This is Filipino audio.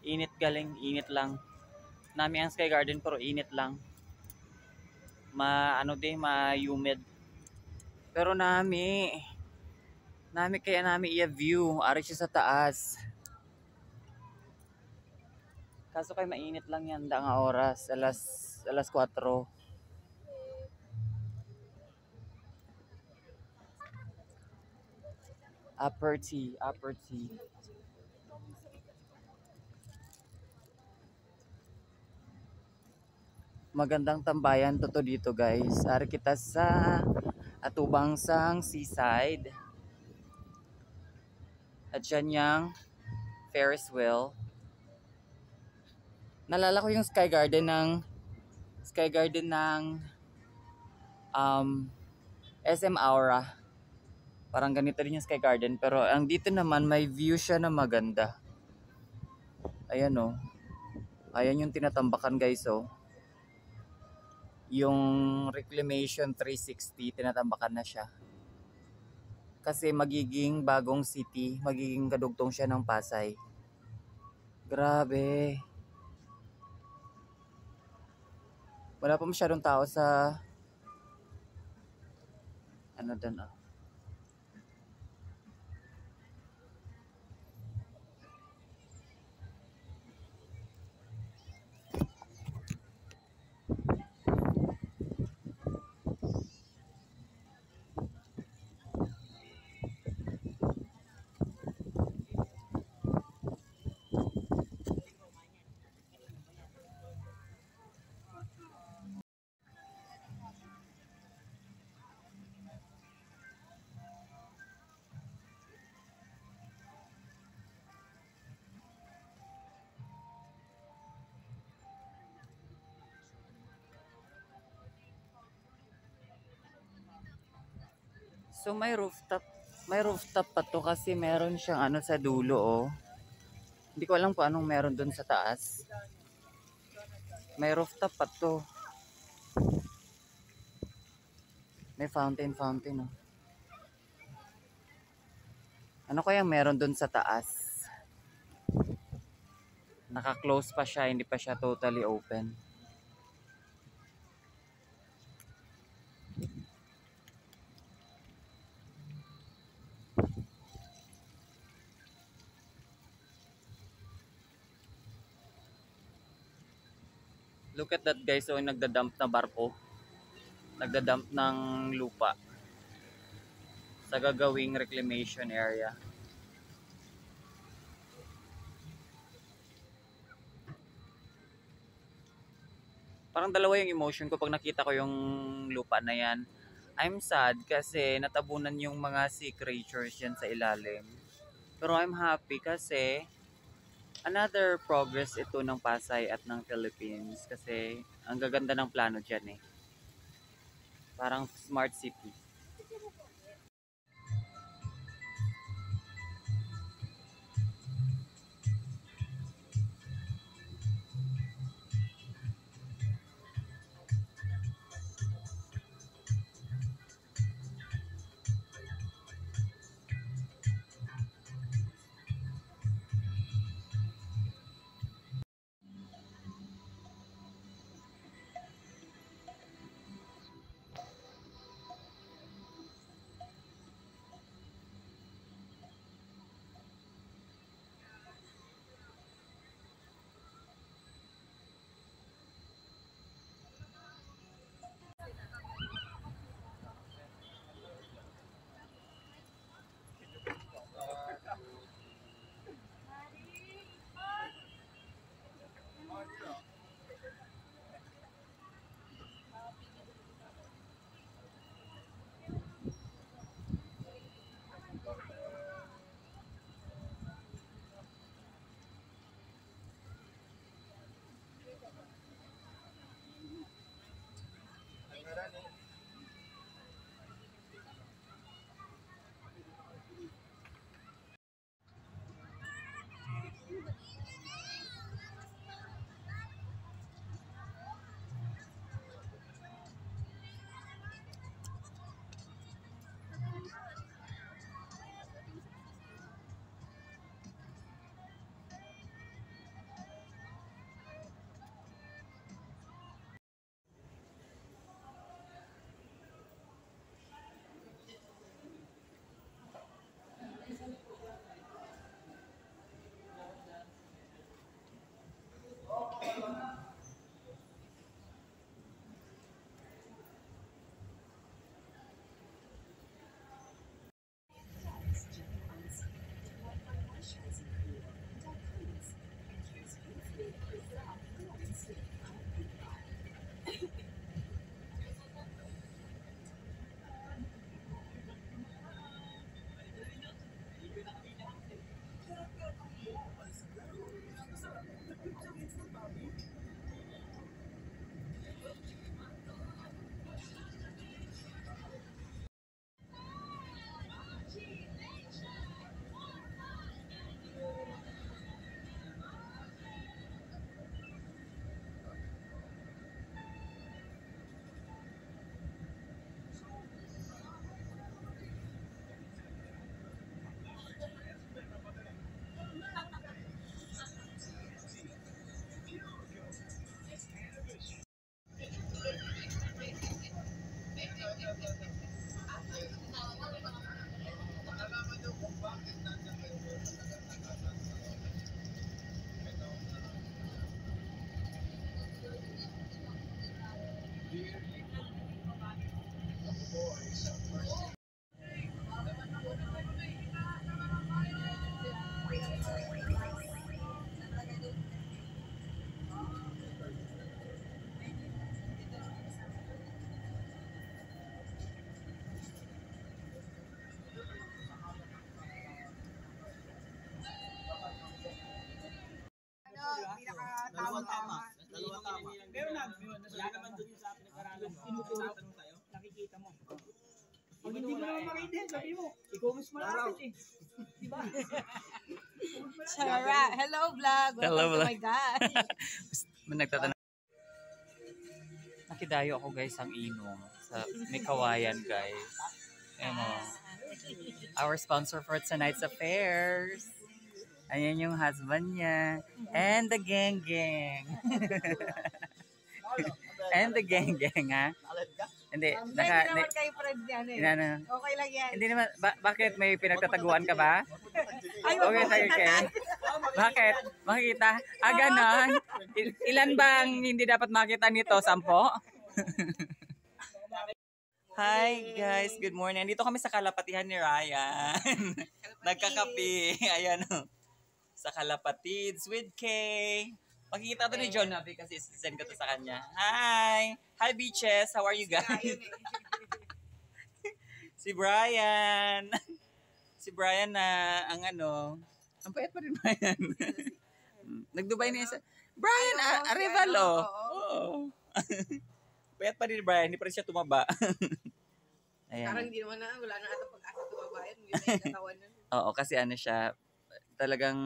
Init galing, init lang. Nami ang Sky Garden pero init lang. Ma-humid. Pero nami kaya nami i-view. Ari siya sa taas. Kaso kay mainit lang yan da nga oras. Alas 4. Upper T. Magandang tambayan to dito guys. Ari kita sa Atubang sang seaside. At yan yung Ferris wheel. Nalala ko yung Sky Garden ng SM Aura. Parang ganito rin yung Sky Garden pero ang dito naman may view siya na maganda. Ayan oh. Ayan yung tinatambakan guys oh. Yung Reclamation 360 tinatambakan na siya. Kasi magiging bagong city, magiging kadugtong siya ng Pasay. Grabe. Wala pa masyadong tao sa ano doon ah. So may rooftop pa to kasi meron siyang ano sa dulo oh. Hindi ko alam kung anong meron doon sa taas. May rooftop pa to. May fountain oh. Ano kaya meron doon sa taas? Naka-close pa siya, hindi pa siya totally open. Look at that guys, so yung nagda-dump na barko. Nagda-dump ng lupa sa gagawing reclamation area. Parang dalawa yung emotion ko pag nakita ko yung lupa na yan. I'm sad kasi natabunan yung mga sea creatures yan sa ilalim. Pero I'm happy kasi another progress ito ng Pasay at ng Philippines kasi ang gaganda ng plano dyan eh. Parang smart city. Dalawang tama. Pero wala naman doon yung sa pinag-aralan. Tinutanong tayo. Nakikita mo. Pag hindi mo naman makita, sabi mo, i-comments mo lang natin eh. Diba? Chara. Hello, vlog. Hello, Welcome to vlog. my God. Nagtatanong. Nakidayo ako guys ang inom. May kawayan guys. Ayan o. Our sponsor for tonight's affairs. Ayan yung husband niya. And the gang gang. And the gang gang ha. Hindi. Hindi naman kayo friend yan eh. Okay lang yan. Hindi naman. Bakit? May pinagtataguan ka ba? Ay, Okay tayo Ken. Bakit? Makikita? Ganon. Ilan bang hindi dapat makita nito? 10? Hi guys, good morning. Dito kami sa kalapatihan ni Ryan. Nagkakape. Ayan o. Sa Kalapatids with Kay. Makikita to ni John Nabi kasi send ko to sa kanya. Hi! Hi beaches! How are you guys? Si Brian. Si Brian na ang ang payat pa rin Brian. Nag-Dubai na isa. Brian Arevalo. Oo. Payat pa rin Brian, hindi pa rin siya tumaba. Ayan. Parang hindi naman wala na ata pag-asa tumabayan. Hindi na yung katawan nun. Oo, kasi siya, talagang